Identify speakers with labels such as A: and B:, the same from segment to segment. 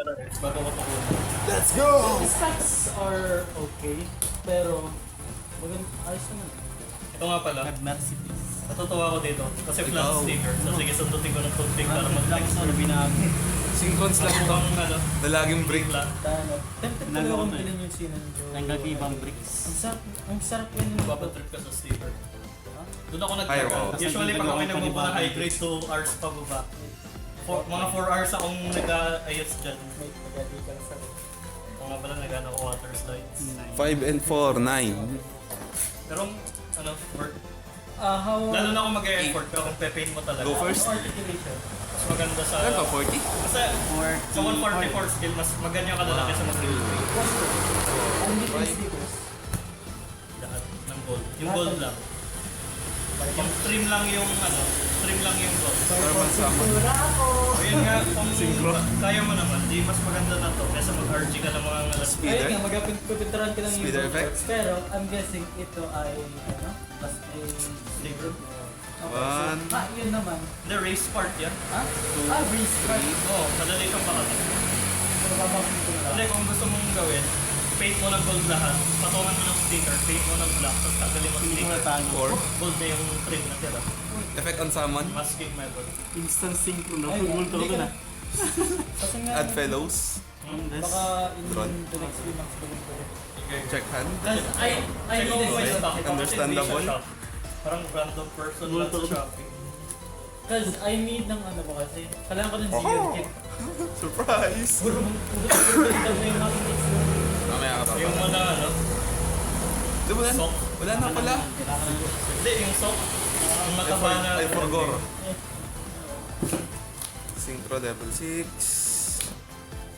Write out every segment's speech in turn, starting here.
A: camera eh. Bago ko pakuha.
B: Let's go!
C: The stats are okay, pero ayos naman.
A: Ito nga pala,
C: Have mercy please.
A: natutuwa ko dito. Kasi flat
B: Ikaw.
A: sticker. So sige, sundutin ko ng toothpick para
C: Lang
A: mag-flex.
C: sa binago.
B: Synchrons lang
A: Ako
B: ito.
A: bang ano,
B: Na laging break.
A: flat.
C: Tempted talaga akong bilhin yung sinanjo.
D: Nagkakibang bricks.
C: Ang sarap yan yung
A: Papatrip ka sa sticker. Doon ako
B: Ay,
A: nagtaka.
B: oo.
A: Usually pag ako nagpupunta na high grade 2 hours pa baba. Mga 4 hours akong nag-ayos dyan.
C: May pagkati ka sa
A: Ako nga pala nag-ano ko water slides.
B: 5 and 4, 9.
A: Pero ano, work.
C: how...
A: Lalo na ako mag-e-effort pero kung pepain mo talaga.
B: Go first.
C: Articulation.
A: Mas maganda sa...
B: Ano ka, 40?
A: Kasi sa 144 skill, mas maganda yung kalalaki sa mag-drill.
C: Ang difference dito.
A: Lahat ng gold. Yung gold lang. Yung trim lang yung ano, trim lang yung gold.
B: Normal summon.
A: Ayun nga, kung kaya mo naman, di mas maganda na to kaysa mag-RG ka ng mga alas.
B: Speeder?
C: Ayun nga, magpipinturan ka ng
B: Speeder
C: yung
B: effect?
C: Pero, I'm guessing ito ay, ano, mas a...
A: Sticker.
B: One.
C: Yun naman.
A: The race part yan.
C: Ha? Breeze part.
A: Oo, madali kang makata.
C: So, babangin ko na
A: Hindi,
C: lang.
A: kung gusto mong gawin, paint mo ng gold lahat, patungan mo ng sticker, paint mo ng black, tapos tanggalin mo sticker.
B: Four.
A: Gold na yung trim na tira.
B: Effect on summon.
A: Masking method.
D: Instant synchro na.
C: Ay,
D: Pumulto
C: hindi
D: ko
C: ka-
D: na.
C: Kasi nga,
B: Add fellows.
C: baka in
B: Drawn.
C: the next few months ko rin po.
B: Check hand.
C: Because I
A: Check
C: need
A: mo
C: this
A: ba yung
C: one.
A: stock?
B: Understandable.
A: Hindi siya shop. Parang random person lang sa shopping.
C: Because I need ng ano ba kasi. Kailangan ko ng zero kit.
B: Surprise!
C: Puro na yung mga kits doon.
B: Mamaya ka pa.
A: Yung mga ano,
B: Di ba
A: sock.
B: Wala na pala.
A: Hindi, yung sock. Ang mataba na.
B: I forgot. Synchro level 6.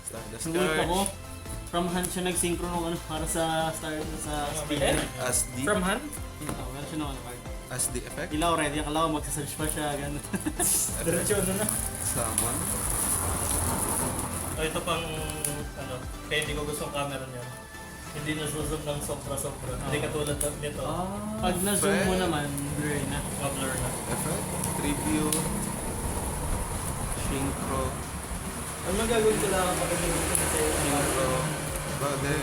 B: Stardust
D: Pumulto ko.
B: Charge.
D: From hand siya nag-synchro nung ano para sa start sa speeder.
B: As D.
A: From hand?
D: Oo, meron siya nung ano card.
B: As D effect.
D: Ilaw ready, akala ko magsasearch pa siya, gano'n.
A: Diretso na.
B: Summon.
A: O ito pang ano, kaya hindi ko gusto ang camera niya. Hindi na-zoom ng sobra-sobra. Hindi katulad nito.
D: Pag na-zoom mo naman, blur na.
A: Ma-blur na.
B: Effect. Tribute. Synchro.
C: Ano magagawin ko lang kapag nagiging kasi
B: Synchro. Bade.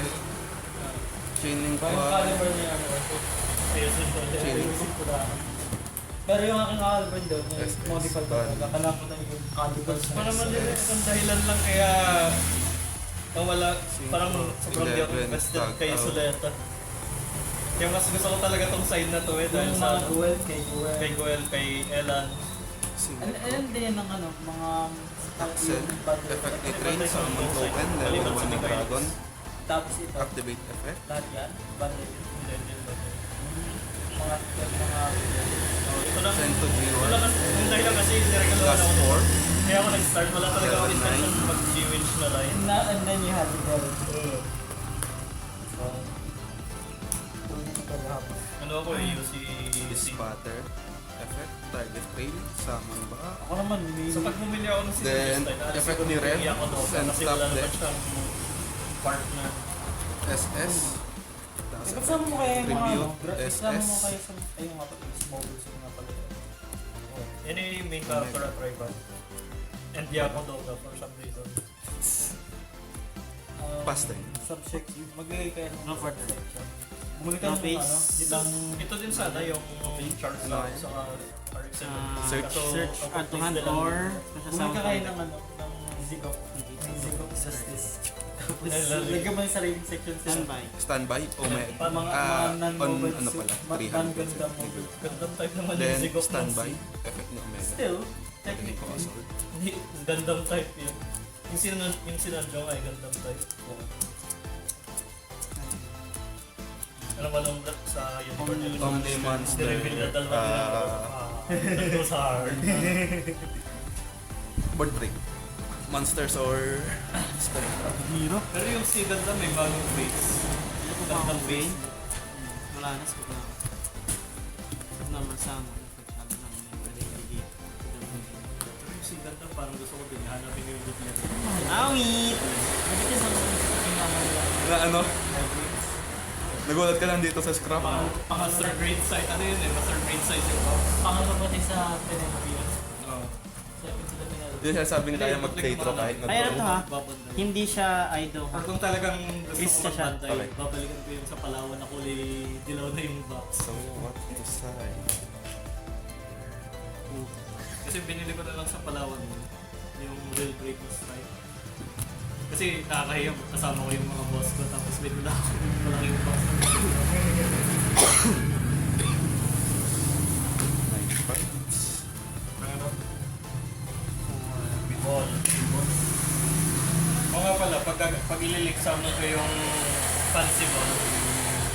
B: Chaining
C: Parang
B: quad.
C: caliber niya ano.
A: Ayusin ko ulit.
B: Chill.
C: Ayusin ko lang. Pero yung aking caliber doon,
B: Yes,
C: yung modify ko.
B: yes.
C: Kailangan ko na yung caliber
A: Para naman din ang dahilan lang kaya nawala, parang sobrang di ako
B: 11,
A: invested
B: tag
A: kay
B: out.
A: Suleta. Kaya mas gusto ko talaga tong side na to eh dahil
C: Yung
A: sa
C: mga duel kay duel.
A: kay Goel, kay Elan.
C: Alam din ng ano, mga
B: Accent.
C: yung bundle.
B: Effect ni Train. Summon token. Level 1 ng Dragon.
C: Tapos ito,
B: Activate effect.
C: lahat yan, bundle. Mga
A: Ito lang,
B: Send to viewer.
A: wala kasi, yung dahilan kasi niregalawan
B: Plus
A: ako nito.
B: 4.
A: Kaya ako nag-start, wala talaga ako
B: Level
A: intention
B: 9.
A: mag-G-Winch na line.
C: and then you have the level. So,
A: Ano ako eh, UC...
B: Spatter. Effect. Target trail. Summon ba?
C: ako naman, may...
A: So pag bumili ako ng
B: Then,
A: Sinistine,
B: effect ni Red,
A: ako doon
B: send
A: kasi
B: top
A: wala naman
B: deck.
A: siyang partner.
B: SS.
C: Kasama mo kaya yung mga
B: Tribute,
C: ano, kasama mo
B: SS.
C: kaya sa, ay yung mga pala, smobles yung mga pala.
A: Yan yung main character at Rayban. And Diaco Doga for some reason.
B: Pastime.
C: Subject, maglagay kayo ng
D: No further.
C: section. Bumili ka
D: No
C: ng
D: face.
C: ano,
A: Ito din sana yung chart sa RX7.
B: Search.
D: Search add to hand or
C: bumili ka kayo ng ano, ng Zico. Ng Zico Justice. Tapos,
A: Ay,
C: lagyan mo yung sariling section sa
D: standby.
B: Standby.
C: mga
B: On
C: non-mobile
B: ano pala?
C: non-ganda mobile.
B: 300.
A: Gandang type naman yung
B: Then
A: Zico.
B: standby. Effect ni Omega.
C: Still,
B: Technical
C: technically,
B: assault.
A: Hindi, gandang type yun. Yung sinadyo nga ay gandang type. Alam mo nung sa unicorn nila.
B: Omni Monster.
A: Nireveal na dalawa nila. Ito sa hard.
B: Board break. Monsters or Spectra.
D: Hero?
A: Pero yung si Ganda may bagong face.
D: Ano ko ba
A: Gandang
D: ang
A: face.
D: face? Wala na, skip na. Skip naman sa ano. Sabi lang, may pwede i-gate.
A: Pero yung si Ganda parang gusto ko din hanapin yung look niya.
D: Awit!
B: Na ano? Nagulat ka lang dito sa scrap.
A: Master grade site. Ano yun eh? Master grade site yung
C: pangalawa pati sa Penelope.
A: Oo.
C: Sa sila Penelope.
B: Hindi siya sabing kaya mag-playthrough kahit
D: Ay, ano to ha?
A: Babanda.
D: Hindi siya idol ha?
A: Or kung talagang gusto
D: Risk
A: ko
D: ka siya.
A: magbantay,
B: Okay.
A: babalikan ko yung sa Palawan na kulay dilaw na yung box.
B: So, what to say?
A: Kasi binili ko na lang sa Palawan yung real break na stripe. Kasi nakakahiya, kasama ko yung mga boss ko tapos binila ako yung malaking box.
B: Nice fights.
A: Ano? Ball. O nga pala, pag ililik-exam ko yung fancy ball,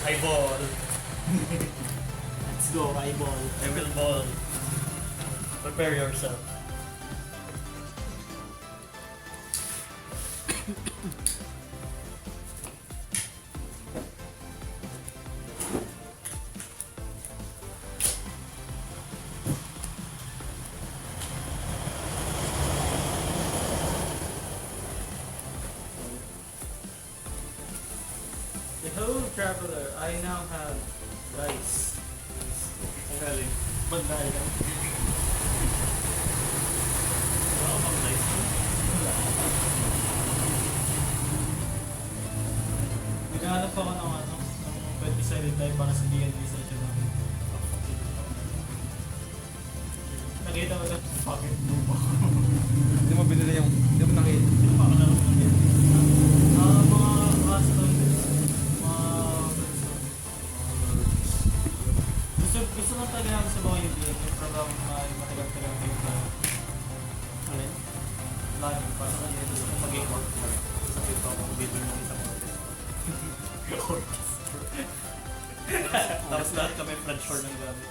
A: ay ball.
D: Let's go, eyeball.
A: I will ball. Prepare yourself.
C: The whole traveler, I now have dice.
A: Ang galing.
C: Banday lang.
A: Wala ka bang dice?
C: Naghahanap ako ng ano, ng 20-sided die para sa D&D session namin. Nakita ko lang, fucking noob ako.
B: Hindi mo binili yung... Hindi mo nakita.
C: Sino pa kalaro ng D&D? Mga custom, gusto lang talaga namin sa mga yung D&D, yung program na yung matagal-tagal na yung
D: Alin?
C: lagi, para sa kanya gusto kong maging worker.
A: Sabi ko ako bito ng isang orchestra. Tapos lahat kami front shore ng gamit.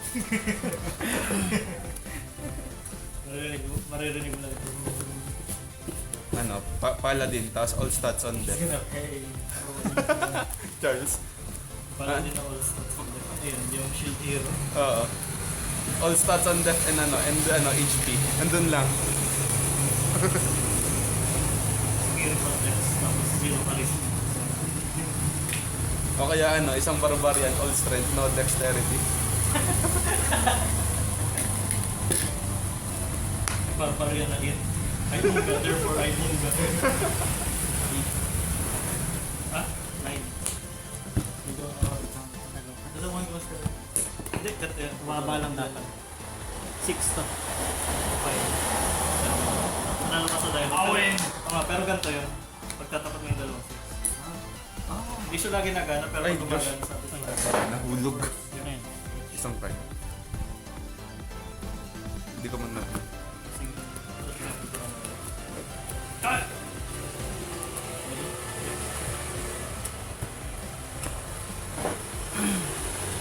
A: Maririnig mo lang ito.
B: Ano, Paladin, tapos all stats on death.
C: Hey.
B: Charles?
A: Para din na all stats on deck. Ayun, yung shield hero.
B: Oo. All stats on death and HP. Andun lang.
A: Hero context. Tapos zero charisma.
B: O kaya isang barbarian, all strength, no dexterity.
A: Barbarian na yun. I don't got therefore I don't got. Ha? 9.
C: Ito, ito the one was the...
A: Hindi, cut yan.
D: Baba lang dapat. 6 to.
A: Okay. Nanalo ka sa dialogue.
C: Awin!
A: Oo, pero ganito yun. Pagtatapat mo yung dalawang six. Hindi siya lagi nagana, pero
B: Ay,
A: pag gumagana sabi sa
B: Nahulog.
D: Ayun.
B: Isang prime. Hindi ko man na...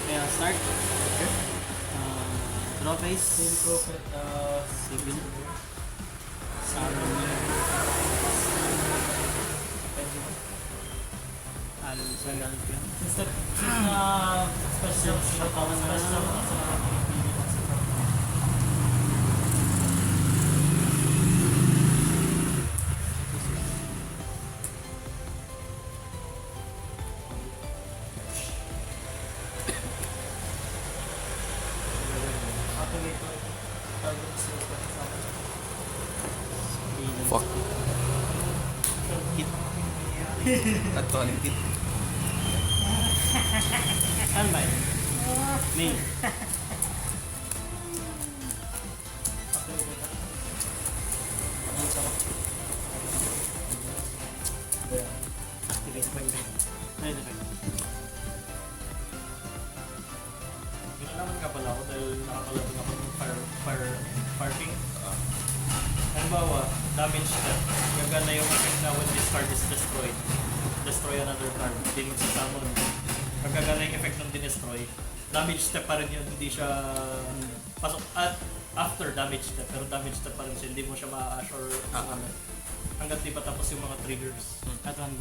D: Kaya start. Draw face.
C: Same prophet,
D: Civil. Summon. Al-Sagal yun.
C: Since special
B: Fuck.
D: Hit.
B: At Tonic hit.
D: Saan ba yun? Main. Activate pa yun. Ayun, effect.
A: Ginalaman nga pala ako dahil nakakalabag ako ng fire king. Halimbawa, damage step. Gagana yung effect na when this card is destroyed. Destroy another card. Hindi sa summon. Pagkagana yung effect ng dinestroy, damage step pa rin yun. Hindi siya pasok at after damage step. Pero damage step pa rin siya. Hindi mo siya ma-ash or ano. Hanggat di pa tapos yung mga triggers.
D: At one.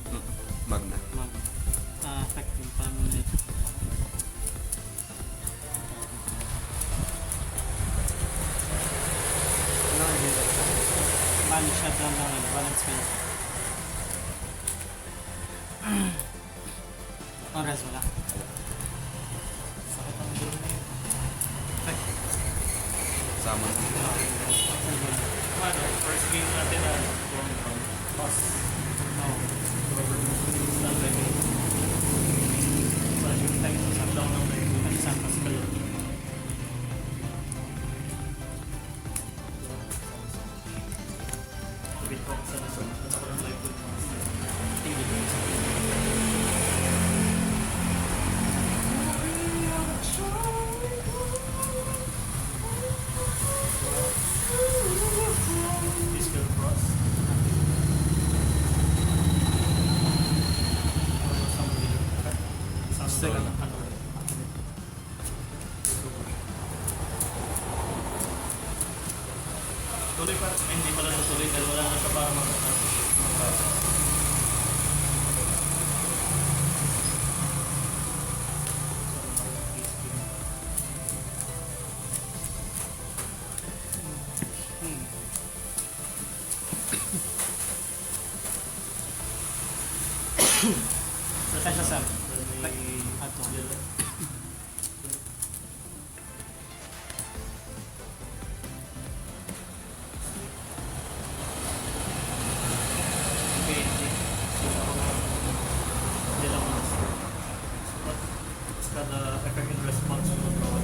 B: Magna.
D: Mag. Effect yung permanent. Banish at lang lang. Balance spell. Oras wala.
A: Sakit ang dulo na yun.
B: Sama.
A: Ano, first game
D: Kasha Sam.
A: Then may
D: Ato.
A: yellow. Okay, hindi lang monster. But it's got a effect in response to the draw.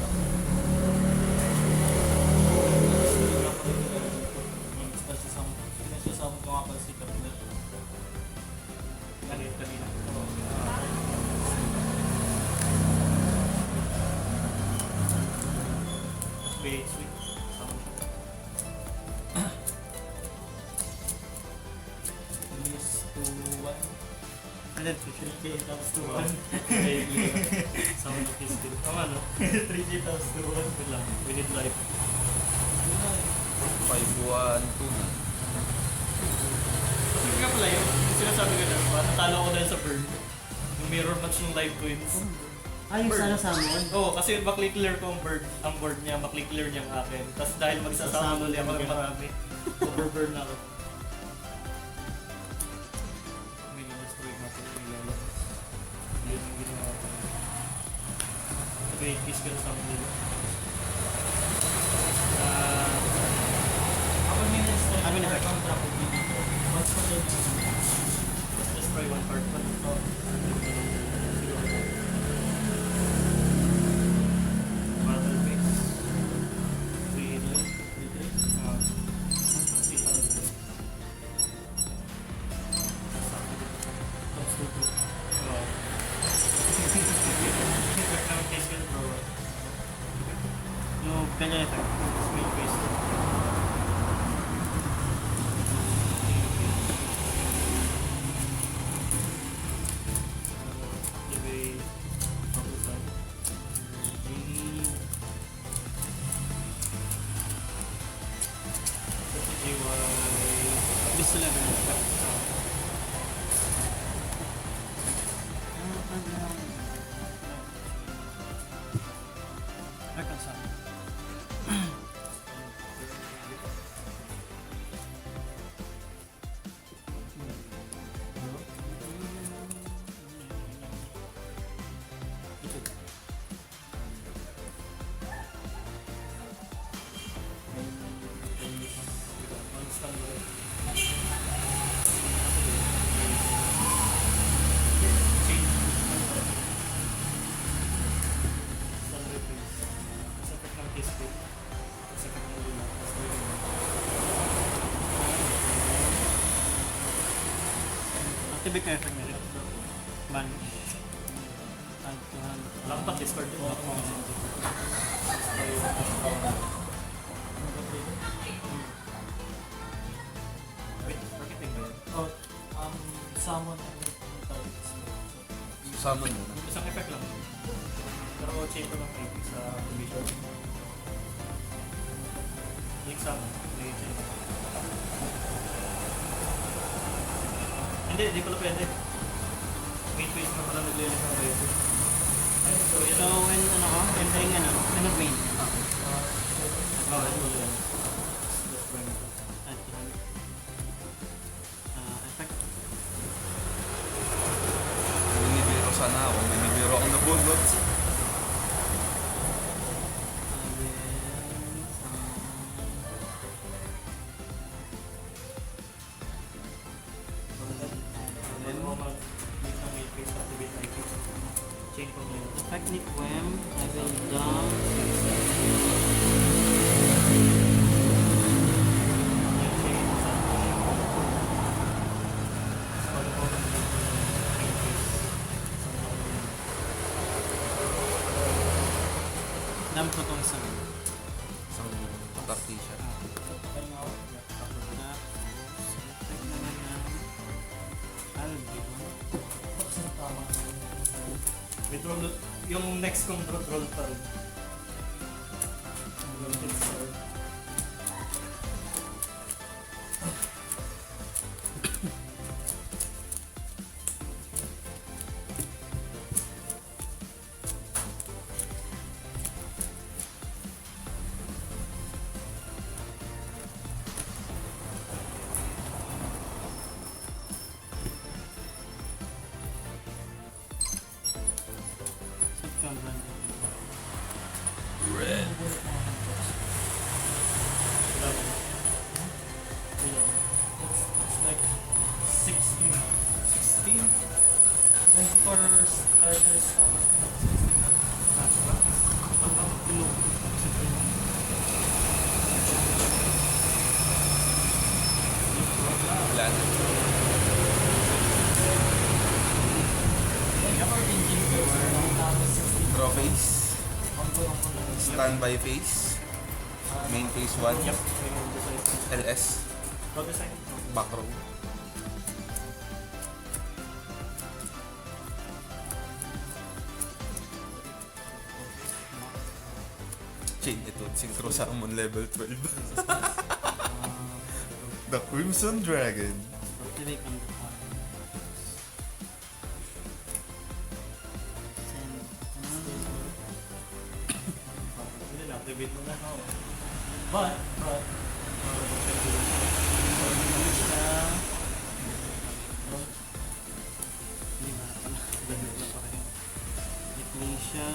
C: Special summon ko nga pala si Kapner.
A: Kanina. Wait, sweet. Sama siya.
C: Miss to 1.
D: And then, 3K tapos to 1.
A: Sama ng kiss din. Tama no? 3G times 2. Wait lang. We need life.
B: 5-1-2 na.
A: Hindi nga pala yun. Yung sinasabi ko na, natalo ko dahil sa burn. Yung mirror match ng live twins.
D: Yung
A: Bird.
D: sana summon?
A: Oo, kasi makli-clear ko ang board niya, makli-clear niya ang akin. Tapos dahil magsasama ulit ako ng marami, overburn na ako. May destroy nga po yung ilalabas. Yun yung ginawa ko. Okay, kiss ka na sa amin nila.
C: Kapag may na-strike
D: Ano na
C: card
D: ba?
C: ang drop ko dito. Once pa tayo
A: Destroy one card pa. Battle phase. 3 life. See how it is.
C: Tapos dito.
A: Wow. Effect naman case ka na bro.
D: Yung kanya effect.
A: Smell face. Activate. Focus on.
D: Gusto lang na. Record summon. Activate na effect nila. Vanish. Add to hand.
A: Lakpak discard din ako mga Wait, marketing ba yun?
C: Oh, summon and targets.
B: Summon mo na.
A: Isang effect lang. Pero chain ko ng AP sa division. Link summon. May chain. Hindi pala pwede. Main phase na pala naglilink ng repo. So, yun
D: So, when ano ko, entering ano, ano main?
A: Oh, yun mo yan. That's when
D: Add to hand. Effect.
B: Minibiro sana ako. Minibiro ako nabunot.
A: then mo mag-link ng main phase activate IP. Chain ko ngayon.
D: Technique Wem, I will dump.
A: Yung chain sa pag ako ng main phase.
D: Dump ko tong isa.
B: Isang party siya.
C: Kaya nga ako.
D: Effect naman yan. Albion.
C: Tapos ang tama.
A: Withdraw, yung next kong draw pa rin. Golden Star.
D: isang brand.
B: Red.
A: Dami.
C: Ilan? It's like 16.
B: 16.
C: 24 starters.
B: Wala na. Draw face. Standby face. Main face 1.
A: Yep. Yung design.
B: LS.
A: Road design.
B: Back row. Chain ito. Synchro Salmon level 12. The Crimson Dragon.
D: Activate on the fire. Send.
A: Hindi na, activate mo na.
C: But,
D: Hindi ba na pala? Ganun na pareho. Iglesia.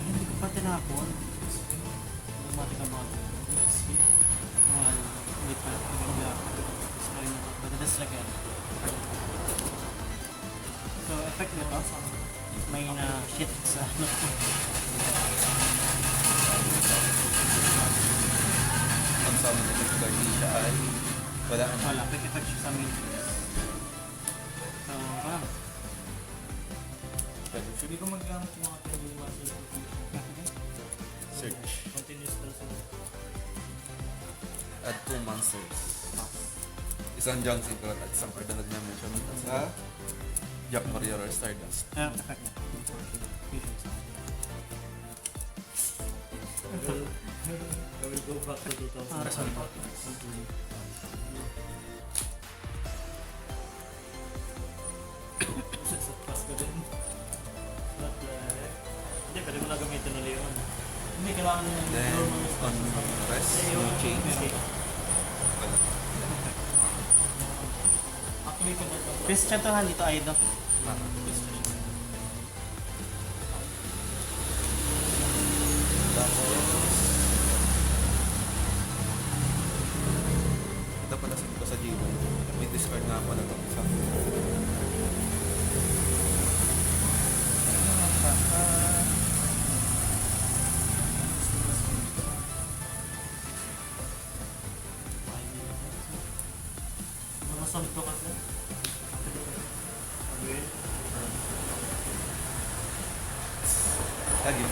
D: Hindi ko pa tinapon. Automatic ang mga hindi pa. Hindi ako. Sorry na. But that's like it. So, effect nito. May na-shit sa ano.
B: Ang summon ito sa Garcia ay wala ka
D: Wala, quick effect siya sa main phase. So, parang.
C: hindi ko maggamit yung mga pinili master.
B: Search.
A: Continuous na sila.
B: Add 2 monsters. Isang junk synchro at isang card na nag-mention sa Jack Warrior or Stardust.
D: Effect niya. Fusion sound.
A: I will go back to 2000.
D: Para sa
A: Pas ka din. Not like... Hindi, pwede ko na gamitin na Leon.
C: Hindi kailangan nyo
B: Then,
C: normal
B: on rest, no change. Wala.
C: Actually, kung ito.
D: Christian to hand dito, Aido.
B: Tapos, ito pala sa sa G1. May discard nga pala ito. Isa.
C: Mga santo kasi.
A: Okay.
B: Lagi.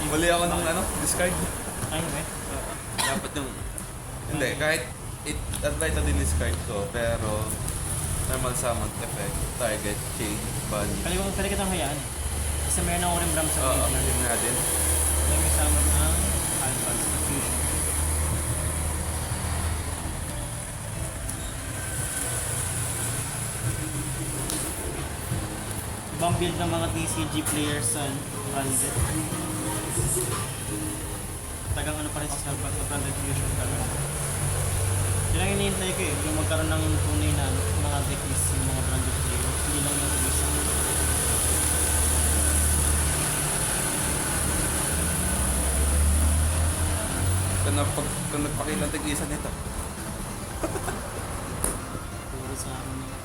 B: Mali ako ng ano, discard.
D: Ayun eh.
B: Dapat yung... Hindi, kahit advise na din discard ko, pero normal summon effect, target, chain, bunny.
D: Pwede kitang hayaan eh. Kasi meron akong rimram sa
B: Oo,
D: main.
B: yun natin.
D: May kasama ng Alphas na fusion. Ibang build ng mga TCG players sa Branded. Tagang ano pa rin sa Branded Fusion talaga. Yun ang hinihintay ko eh, yung magkaroon ng tunay na mga decklist yung mga Branded players. Hindi lang yung isa.
B: Kung nagpakita ng tig-isa nito.
D: Puro sa amin na.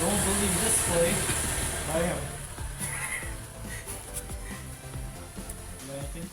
C: Don't believe this play. Buy him. Anything?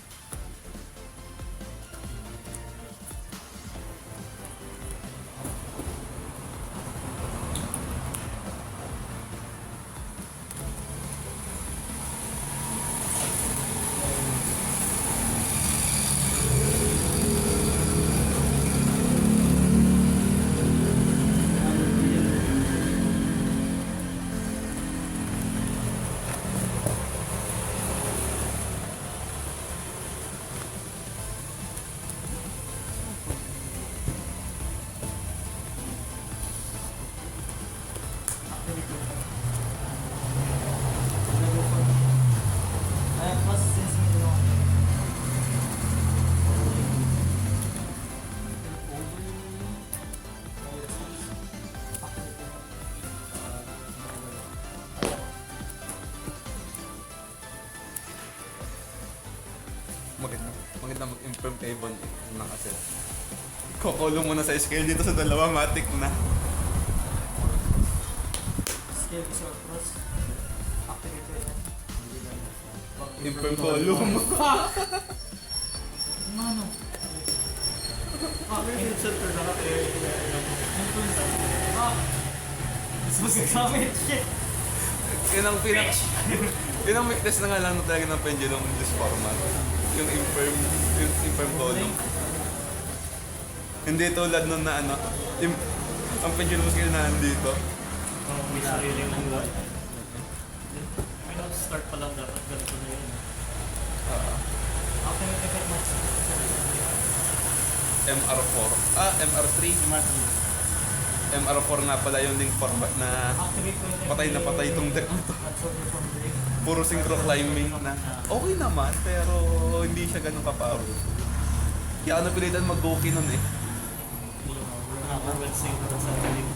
B: Kukulong mo na sa scale dito sa dalawa, matik na.
C: Scale is your cross. Activate ko yan.
B: Imperm column.
C: Ano?
A: Yung center na ka-air.
C: Magagamit. Shit.
B: Yun ang yun ang weakness na nga lang talaga ng pendulum in this format. Yung imperm column. Hindi tulad nun na ano, ang pendulum scale na nandito.
A: May sariling buhay. Start pa lang dapat ganito na yun.
C: Activate effect max.
B: MR4. MR3. MR4 nga pala yung link format na
C: Activate ko yung
B: patay na patay itong deck na to.
C: absorber from break.
B: Puro synchro climbing na okay naman, pero hindi siya ganun ka-power. Kaya ako napilitan mag-Goki nun eh.
A: Overwhelmed synchro sa galing.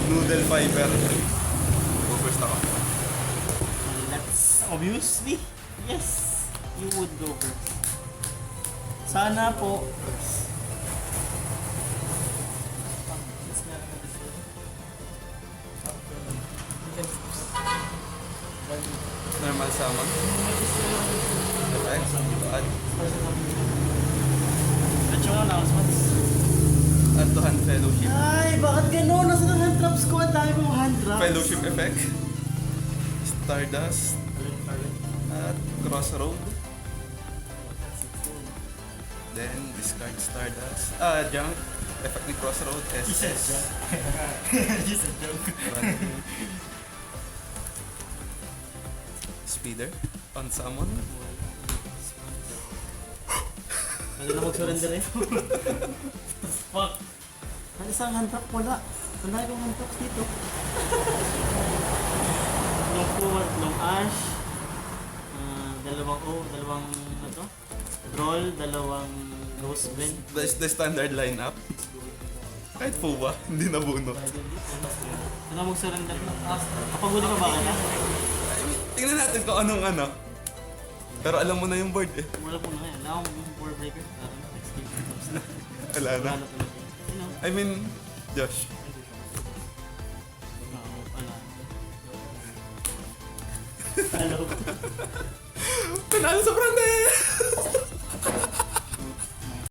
B: Noodle fiber. Go first ako.
D: Let's obviously, yes, you would go first. Sana po.
B: Normal summon. Effects. Add.
D: At yung announcements.
B: Add to hand fellowship.
D: Ay, bakit gano'n? Nasa ng hand traps ko? Ang dami kong hand traps.
B: Fellowship effect. Stardust. At Crossroad. Then discard Stardust. Junk. Effect ni Crossroad. SS.
A: Just a joke.
B: Speeder. On summon.
D: Ano na mag-surrender eh?
A: Fuck.
D: Ang isang hand trap wala. Ang dami kong hand traps dito. Long forward, long ash. Dalawang dalawang ano to? Roll, dalawang ghost bend.
B: That's the standard lineup. Kahit Fuwa, hindi nabunot.
D: Ano mag-surrender? Kapag huli ka ba ka na?
B: Tingnan natin kung anong ano. Pero alam mo na yung board eh.
D: Wala po na ngayon. Wala akong board breaker. Next game.
B: Wala na.
D: Wala na talaga. Sino?
B: I mean, Josh.
D: Wala.
A: Hello.
B: Panalo sa brand